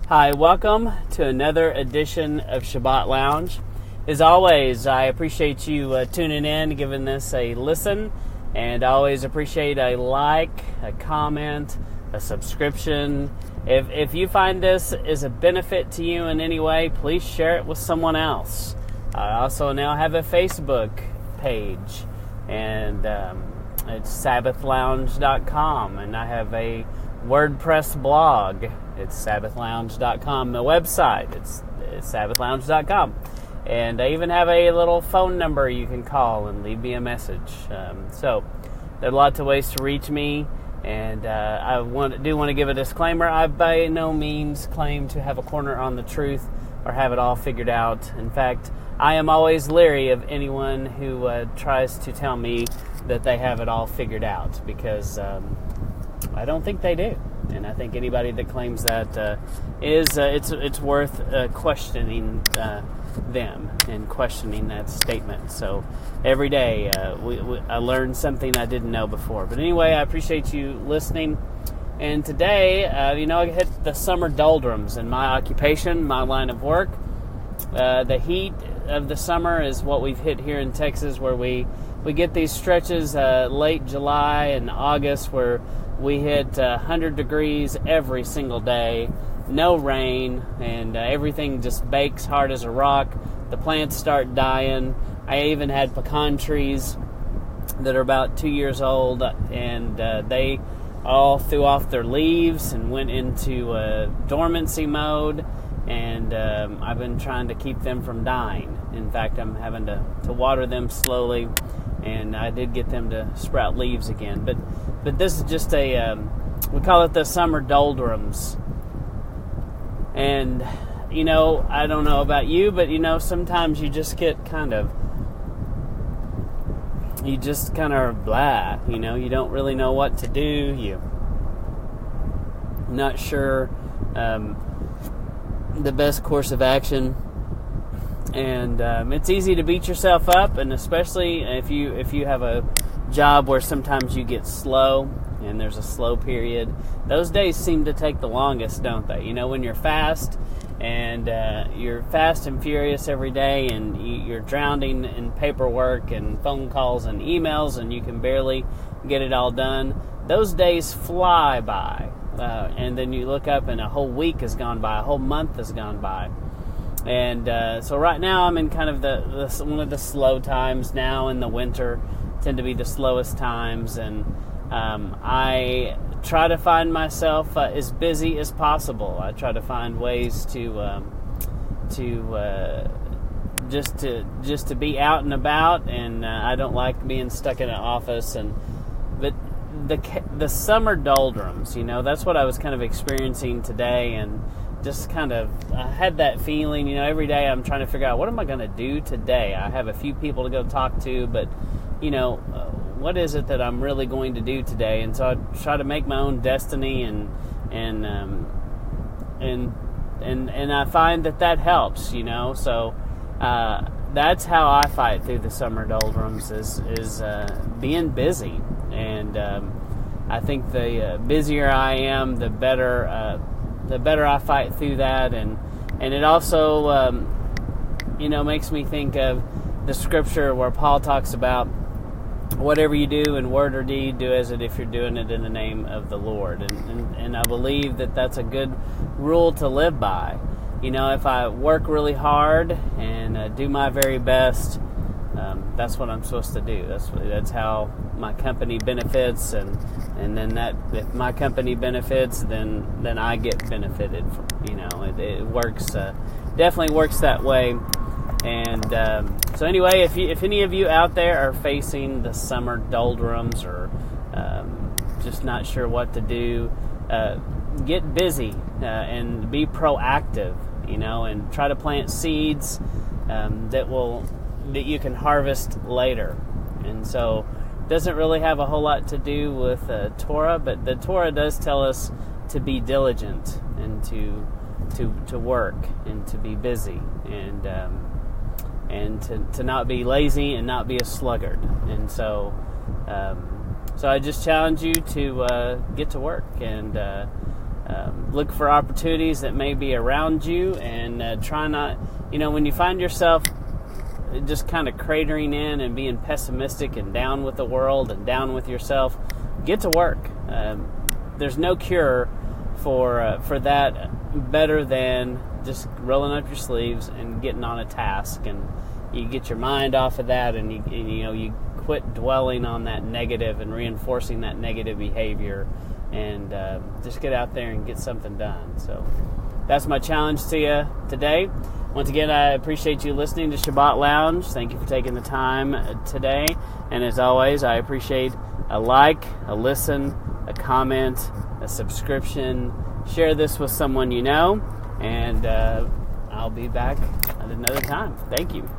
Hi, welcome to another edition of Sabbath Lounge. As always, I appreciate you tuning in, giving this a listen, and I always appreciate a like, a comment, a subscription. If you find this is a benefit to you in any way, please share it with someone else. I also now have a Facebook page, and it's sabbathlounge.com, and I have a WordPress blog. It's sabbathlounge.com. The website, it's sabbathlounge.com. And I even have a little phone number you can call and leave me a message. So there are lots of ways to reach me. And I do want to give a disclaimer. I by no means claim to have a corner on the truth or have it all figured out. In fact, I am always leery of anyone who tries to tell me that they have it all figured out, because I don't think they do. And I think anybody that claims that it's worth questioning them and questioning that statement. So every day I learn something I didn't know before. But anyway, I appreciate you listening. And today, I hit the summer doldrums in my occupation, my line of work. The heat of the summer is what we've hit here in Texas, where we get these stretches late July and August where we hit 100 degrees every single day, no rain, and everything just bakes hard as a rock. The plants start dying. I even had pecan trees that are about 2 years old, and they all threw off their leaves and went into dormancy mode, and I've been trying to keep them from dying. In fact, I'm having to water them slowly, and I did get them to sprout leaves again. But this is just we call it the summer doldrums. And, I don't know about you, but, sometimes you just get kind of blah, you don't really know what to do. You're not sure the best course of action. And it's easy to beat yourself up, and especially if you have a job where sometimes you get slow and there's a slow period. Those days seem to take the longest, don't they? When you're fast and you're fast and furious every day, and you're drowning in paperwork and phone calls and emails, and you can barely get it all done. Those days fly by, and then you look up and a whole week has gone by, a whole month has gone by. And so right now I'm in kind of one of the slow times now in the winter. Tend to be the slowest times, and I try to find myself as busy as possible. I try to find ways to be out and about, and I don't like being stuck in an office. But the summer doldrums, that's what I was kind of experiencing today, and just kind of I had that feeling. Every day I'm trying to figure out, what am I going to do today? I have a few people to go talk to, but what is it that I'm really going to do today? And so I try to make my own destiny, and I find that helps, So that's how I fight through the summer doldrums is being busy. And I think the busier I am, the better I fight through that. And it also makes me think of the scripture where Paul talks about, whatever you do in word or deed, do as if you're doing it in the name of the Lord. And I believe that's a good rule to live by. If I work really hard and do my very best, that's what I'm supposed to do. That's how my company benefits, and then that if my company benefits, then I get benefited from. It works. Definitely works that way. And so anyway, if any of you out there are facing the summer doldrums, or just not sure what to do, get busy and be proactive, and try to plant seeds that you can harvest later. And so it doesn't really have a whole lot to do with Torah, but the Torah does tell us to be diligent and to work and to be busy, and to not be lazy and not be a sluggard. And so I just challenge you to get to work and look for opportunities that may be around you, and try not, when you find yourself just kind of cratering in and being pessimistic and down with the world and down with yourself, get to work. There's no cure for that better than just rolling up your sleeves and getting on a task, and you get your mind off of that, and you quit dwelling on that negative and reinforcing that negative behavior, and just get out there and get something done. So that's my challenge to you today. Once again, I appreciate you listening to Shabbat Lounge. Thank you for taking the time today. And as always, I appreciate a like, a listen, a comment, a subscription. Share this with someone you know. And I'll be back at another time. Thank you.